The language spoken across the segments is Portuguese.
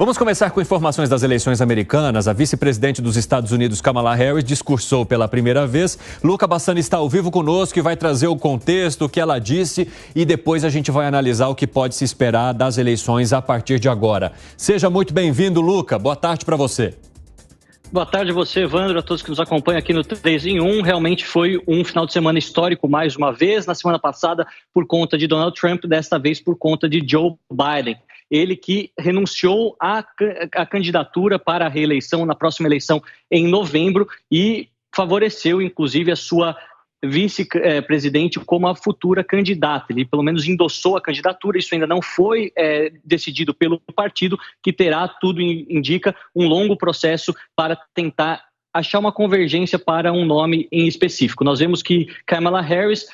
Vamos começar com informações das eleições americanas. A vice-presidente dos Estados Unidos, Kamala Harris, discursou pela primeira vez. Luca Bassani está ao vivo conosco e vai trazer o contexto, o que ela disse, e depois a gente vai analisar o que pode se esperar das eleições a partir de agora. Seja muito bem-vindo, Luca. Boa tarde para você. Boa tarde a você, Evandro, a todos que nos acompanham aqui no 3 em 1. Realmente foi um final de semana histórico mais uma vez. Na semana passada, por conta de Donald Trump, desta vez por conta de Joe Biden. Ele que renunciou à candidatura para a reeleição na próxima eleição em novembro e favoreceu, inclusive, a sua vice-presidente como a futura candidata. Ele pelo menos endossou a candidatura, isso ainda não foi decidido pelo partido, que terá, tudo indica, um longo processo para tentar achar uma convergência para um nome em específico. Nós vemos que Kamala Harris,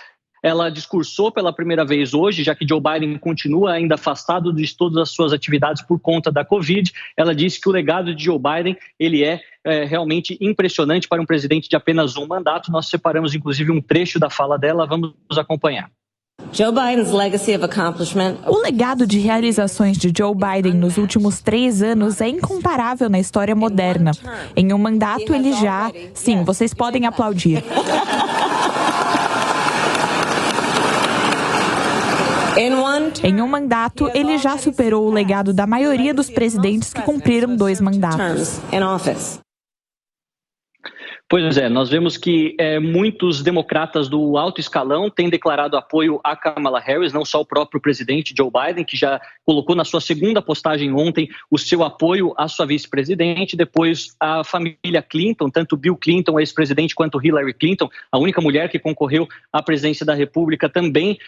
ela discursou pela primeira vez hoje, já que Joe Biden continua ainda afastado de todas as suas atividades por conta da Covid. Ela disse que o legado de Joe Biden ele é realmente impressionante para um presidente de apenas um mandato. Nós separamos, inclusive, um trecho da fala dela. Vamos acompanhar. O legado de realizações de Joe Biden nos últimos 3 anos é incomparável na história moderna. Em um mandato, ele já... Sim, vocês podem aplaudir. Em um mandato, ele já superou o legado da maioria dos presidentes que cumpriram 2 mandatos. Pois é, nós vemos que muitos democratas do alto escalão têm declarado apoio a Kamala Harris, não só o próprio presidente Joe Biden, que já colocou na sua segunda postagem ontem o seu apoio à sua vice-presidente, depois a família Clinton, tanto Bill Clinton, ex-presidente, quanto Hillary Clinton, a única mulher que concorreu à presidência da República, também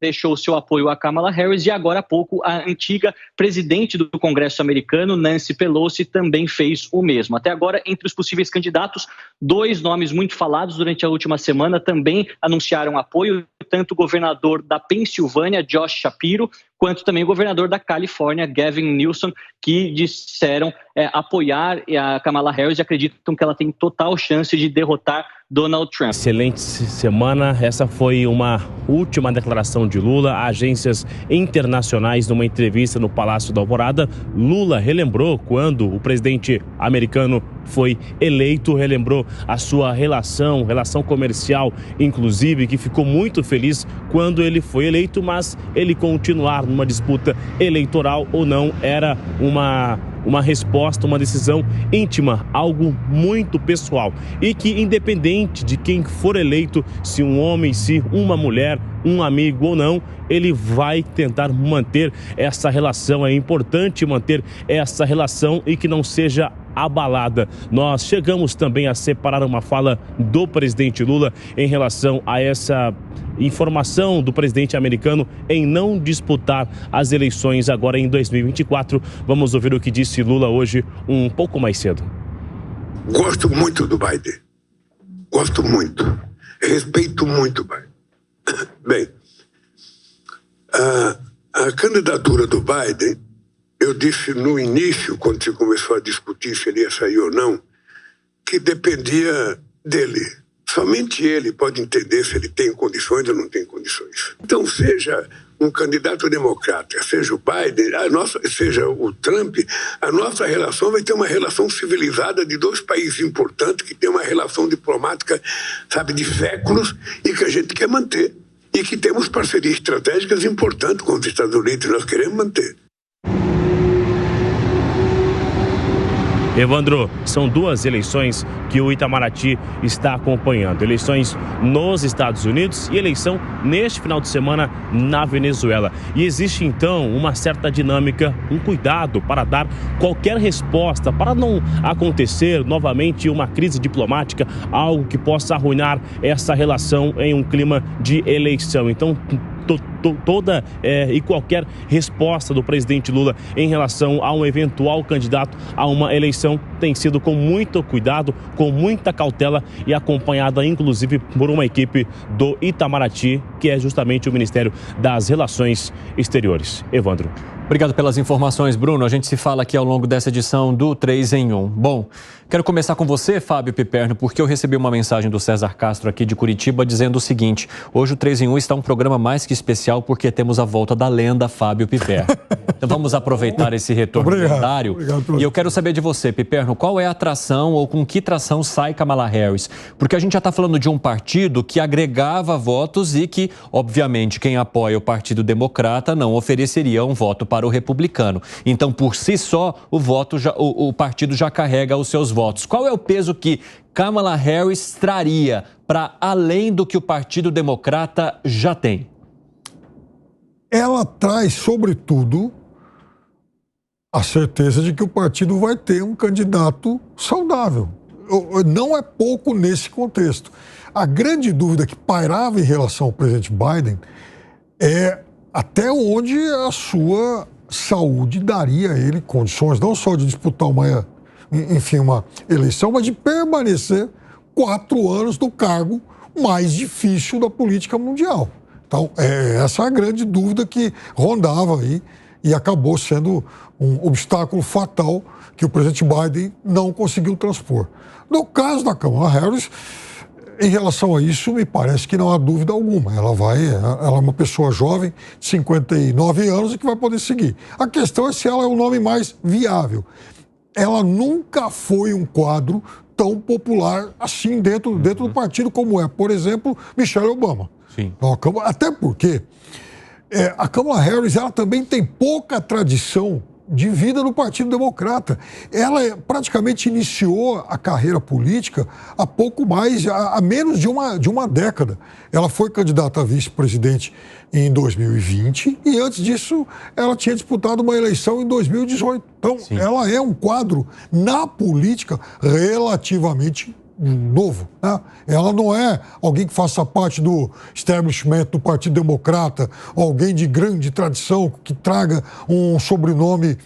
deixou seu apoio a Kamala Harris, e agora há pouco a antiga presidente do Congresso americano, Nancy Pelosi, também fez o mesmo. Até agora, entre os possíveis candidatos, 2 nomes muito falados durante a última semana também anunciaram apoio, tanto o governador da Pensilvânia, Josh Shapiro, quanto também o governador da Califórnia, Gavin Newsom, que disseram apoiar a Kamala Harris e acreditam que ela tem total chance de derrotar Donald Trump. Excelente semana. Essa foi uma última declaração de Lula a agências internacionais numa entrevista no Palácio da Alvorada. Lula relembrou quando o presidente americano foi eleito, relembrou a sua relação comercial, inclusive, que ficou muito feliz quando ele foi eleito, mas ele continuar numa disputa eleitoral ou não era uma resposta, uma decisão íntima, algo muito pessoal, e que independente de quem for eleito, se um homem, se uma mulher, um amigo ou não, ele vai tentar manter essa relação. É importante manter essa relação e que não seja abalada. Nós chegamos também a separar uma fala do presidente Lula em relação a essa informação do presidente americano em não disputar as eleições agora em 2024. Vamos ouvir o que disse Lula hoje um pouco mais cedo. Gosto muito do Biden. Gosto muito. Respeito muito o Biden. Bem, a candidatura do Biden, eu disse no início, quando se começou a discutir se ele ia sair ou não, que dependia dele. Somente ele pode entender se ele tem condições ou não tem condições. Então, seja um candidato democrata, seja o Biden, seja o Trump, a nossa relação vai ter uma relação civilizada de 2 países importantes que tem uma relação diplomática, sabe, de séculos e que a gente quer manter. E que temos parcerias estratégicas importantes com os Estados Unidos e nós queremos manter. Evandro, são 2 eleições que o Itamaraty está acompanhando. Eleições nos Estados Unidos e eleição neste final de semana na Venezuela. E existe, então, uma certa dinâmica, um cuidado para dar qualquer resposta, para não acontecer novamente uma crise diplomática, algo que possa arruinar essa relação em um clima de eleição. Então, toda e qualquer resposta do presidente Lula em relação a um eventual candidato a uma eleição tem sido com muito cuidado, com muita cautela e acompanhada inclusive por uma equipe do Itamaraty, que é justamente o Ministério das Relações Exteriores. Evandro. Obrigado pelas informações, Bruno. A gente se fala aqui ao longo dessa edição do 3 em 1. Bom, quero começar com você, Fábio Piperno, porque eu recebi uma mensagem do César Castro aqui de Curitiba dizendo o seguinte: hoje o 3 em 1 está um programa mais que especial especial porque temos a volta da lenda Fábio Piperno. Então vamos aproveitar esse retorno lendário. E eu quero saber de você, Piperno, qual é a tração ou com que tração sai Kamala Harris? Porque a gente já está falando de um partido que agregava votos e que, obviamente, quem apoia o Partido Democrata não ofereceria um voto para o republicano. Então, por si só, o partido já carrega os seus votos. Qual é o peso que Kamala Harris traria para além do que o Partido Democrata já tem? Ela traz, sobretudo, a certeza de que o partido vai ter um candidato saudável. Não é pouco nesse contexto. A grande dúvida que pairava em relação ao presidente Biden é até onde a sua saúde daria a ele condições, não só de disputar uma eleição, mas de permanecer 4 anos no cargo mais difícil da política mundial. Então, essa é a grande dúvida que rondava aí e acabou sendo um obstáculo fatal que o presidente Biden não conseguiu transpor. No caso da Kamala Harris, em relação a isso, me parece que não há dúvida alguma. Ela é uma pessoa jovem, 59 anos, e que vai poder seguir. A questão é se ela é o nome mais viável. Ela nunca foi um quadro tão popular assim dentro do partido como é, por exemplo, Michelle Obama. Sim. Até porque a Kamala Harris ela também tem pouca tradição de vida no Partido Democrata. Ela praticamente iniciou a carreira política há menos de uma década. Ela foi candidata a vice-presidente em 2020 e antes disso ela tinha disputado uma eleição em 2018. Então, sim, ela é um quadro na política relativamente novo, né? Ela não é alguém que faça parte do establishment do Partido Democrata, alguém de grande tradição que traga um sobrenome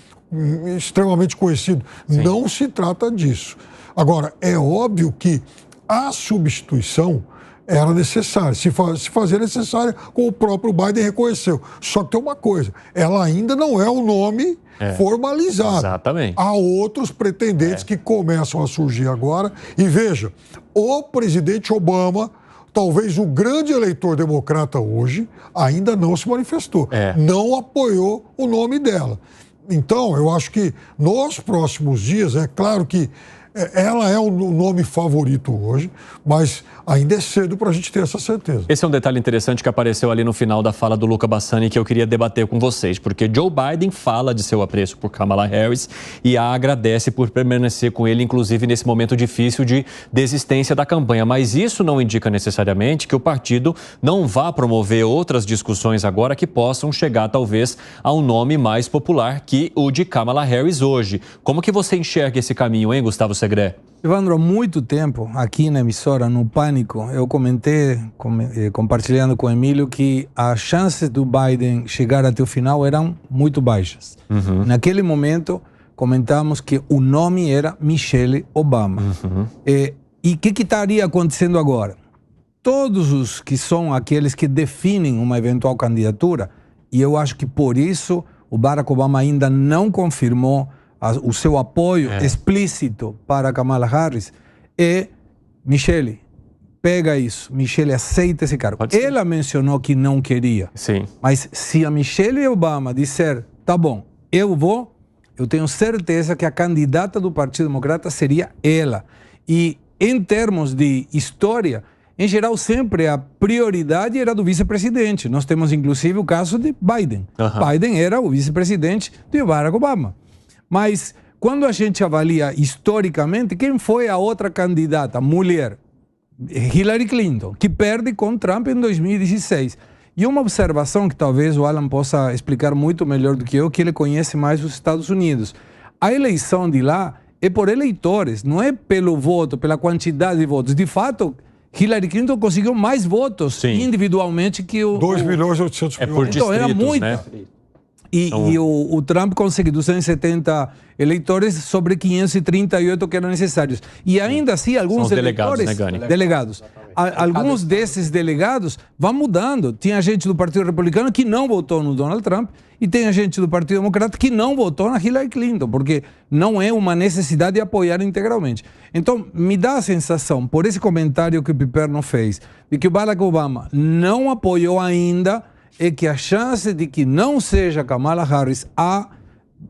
extremamente conhecido. Sim. Não se trata disso. Agora, é óbvio que a substituição era necessária, se fazia necessária, como o próprio Biden reconheceu. Só que tem uma coisa, ela ainda não é o nome formalizado. Exatamente. Há outros pretendentes que começam a surgir agora. E veja, o presidente Obama, talvez o grande eleitor democrata hoje, ainda não se manifestou. Não apoiou o nome dela. Então, eu acho que nos próximos dias, é claro que ela é o nome favorito hoje, mas ainda é cedo para a gente ter essa certeza. Esse é um detalhe interessante que apareceu ali no final da fala do Luca Bassani que eu queria debater com vocês, porque Joe Biden fala de seu apreço por Kamala Harris e a agradece por permanecer com ele, inclusive nesse momento difícil de desistência da campanha. Mas isso não indica necessariamente que o partido não vá promover outras discussões agora que possam chegar, talvez, a um nome mais popular que o de Kamala Harris hoje. Como que você enxerga esse caminho, hein, Gustavo Segré? Evandro, há muito tempo, aqui na emissora, no Pânico, eu comentei, compartilhando com o Emílio, que as chances do Biden chegar até o final eram muito baixas. Naquele momento, comentamos que o nome era Michelle Obama. E o que estaria acontecendo agora? Todos os que são aqueles que definem uma eventual candidatura, e eu acho que por isso o Barack Obama ainda não confirmou o seu apoio explícito para Kamala Harris, Michelle, pega isso, Michelle aceita esse cargo. Ela mencionou que não queria. Sim. Mas se a Michelle Obama disser, tá bom, eu tenho certeza que a candidata do Partido Democrata seria ela. E em termos de história, em geral, sempre a prioridade era do vice-presidente. Nós temos, inclusive, o caso de Biden. Biden era o vice-presidente de Barack Obama. Mas, quando a gente avalia historicamente, quem foi a outra candidata, mulher? Hillary Clinton, que perde com Trump em 2016. E uma observação que talvez o Alan possa explicar muito melhor do que eu, que ele conhece mais os Estados Unidos. A eleição de lá é por eleitores, não é pelo voto, pela quantidade de votos. De fato, Hillary Clinton conseguiu mais votos individualmente que o... 2.800.000. Por distritos, então, era muito. Né? E o Trump conseguiu 270 eleitores sobre 538 que eram necessários. E ainda assim, alguns eleitores... Delegados. Alguns desses delegados vão mudando. Tinha gente do Partido Republicano que não votou no Donald Trump e tem gente do Partido Democrata que não votou na Hillary Clinton, porque não é uma necessidade de apoiar integralmente. Então, me dá a sensação, por esse comentário que o Piperno fez, de que o Barack Obama não apoiou ainda é que a chance de que não seja Kamala Harris a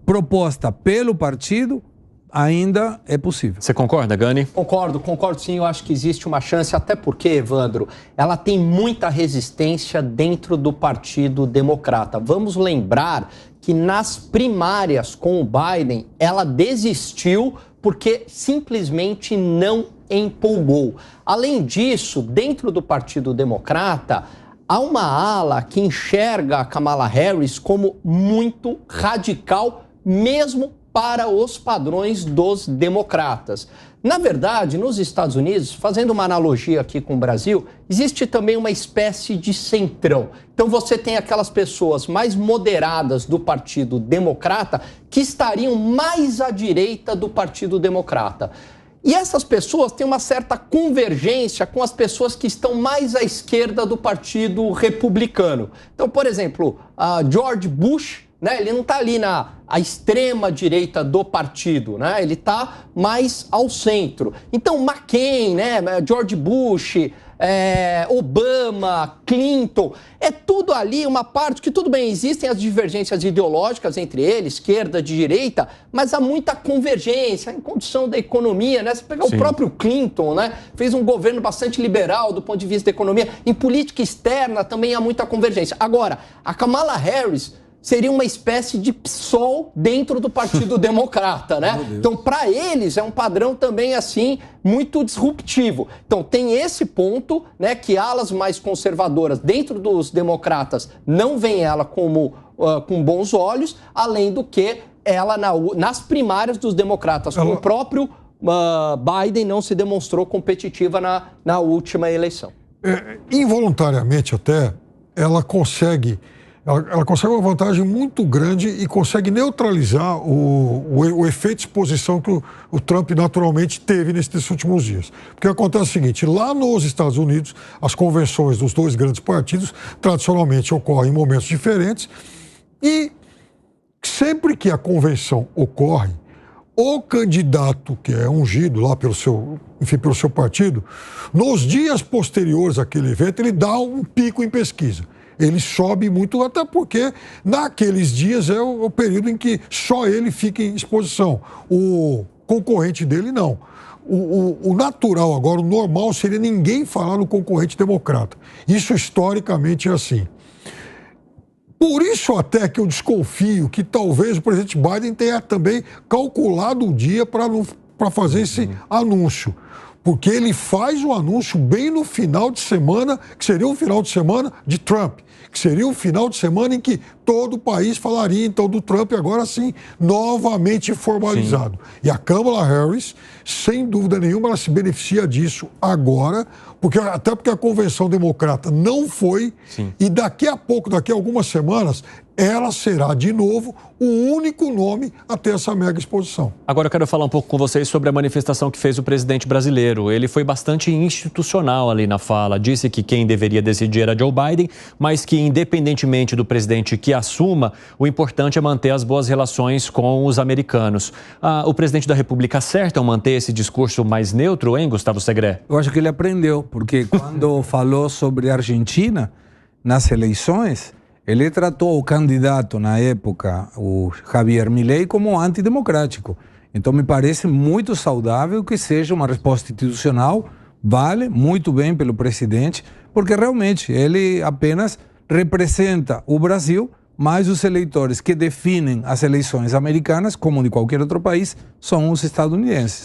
proposta pelo partido ainda é possível. Você concorda, Gani? Concordo sim. Eu acho que existe uma chance, até porque, Evandro, ela tem muita resistência dentro do Partido Democrata. Vamos lembrar que nas primárias com o Biden, ela desistiu porque simplesmente não empolgou. Além disso, dentro do Partido Democrata, há uma ala que enxerga a Kamala Harris como muito radical, mesmo para os padrões dos democratas. Na verdade, nos Estados Unidos, fazendo uma analogia aqui com o Brasil, existe também uma espécie de centrão. Então você tem aquelas pessoas mais moderadas do Partido Democrata que estariam mais à direita do Partido Democrata. E essas pessoas têm uma certa convergência com as pessoas que estão mais à esquerda do Partido Republicano. Então, por exemplo, George Bush, né, ele não está ali na extrema direita do partido, né? Ele está mais ao centro. Então, McCain, né, George Bush, Obama, Clinton, é tudo ali uma parte que, tudo bem, existem as divergências ideológicas entre eles, esquerda, de direita, mas há muita convergência em condição da economia, né? Você pegar o próprio Clinton, né, fez um governo bastante liberal do ponto de vista da economia. Em política externa também há muita convergência. Agora, a Kamala Harris seria uma espécie de PSOL dentro do Partido Democrata, né? Então, para eles, é um padrão também, assim, muito disruptivo. Então, tem esse ponto, né, que alas mais conservadoras dentro dos democratas não veem ela como com bons olhos, além do que ela, nas primárias dos democratas, com o próprio Biden, não se demonstrou competitiva na última eleição. Involuntariamente até, ela consegue uma vantagem muito grande e consegue neutralizar o efeito de exposição que o Trump naturalmente teve nesses últimos dias. Porque acontece o seguinte, lá nos Estados Unidos, as convenções dos dois grandes partidos tradicionalmente ocorrem em momentos diferentes e sempre que a convenção ocorre, o candidato que é ungido lá pelo seu partido, nos dias posteriores àquele evento, ele dá um pico em pesquisa. Ele sobe muito, até porque naqueles dias é o período em que só ele fica em exposição. O concorrente dele, não. O natural agora, o normal, seria ninguém falar no concorrente democrata. Isso historicamente é assim. Por isso até que eu desconfio que talvez o presidente Biden tenha também calculado o dia para fazer esse anúncio. Porque ele faz o anúncio bem no final de semana, que seria um final de semana de Trump, que seria um final de semana em que todo o país falaria, então, do Trump agora sim, novamente formalizado. Sim. E a Kamala Harris, sem dúvida nenhuma, ela se beneficia disso agora, até porque a convenção democrata não foi, e daqui a pouco, daqui a algumas semanas, ela será, de novo, o único nome a ter essa mega exposição. Agora eu quero falar um pouco com vocês sobre a manifestação que fez o presidente brasileiro. Ele foi bastante institucional ali na fala. Disse que quem deveria decidir era Joe Biden, mas que, independentemente do presidente que assuma, o importante é manter as boas relações com os americanos. O presidente da República acerta ao manter esse discurso mais neutro, hein, Gustavo Segré? Eu acho que ele aprendeu, porque quando falou sobre a Argentina nas eleições, ele tratou o candidato na época, o Javier Milei, como antidemocrático. Então me parece muito saudável que seja uma resposta institucional, vale muito bem pelo presidente, porque realmente ele apenas representa o Brasil, mas os eleitores que definem as eleições americanas, como de qualquer outro país, são os estadunidenses.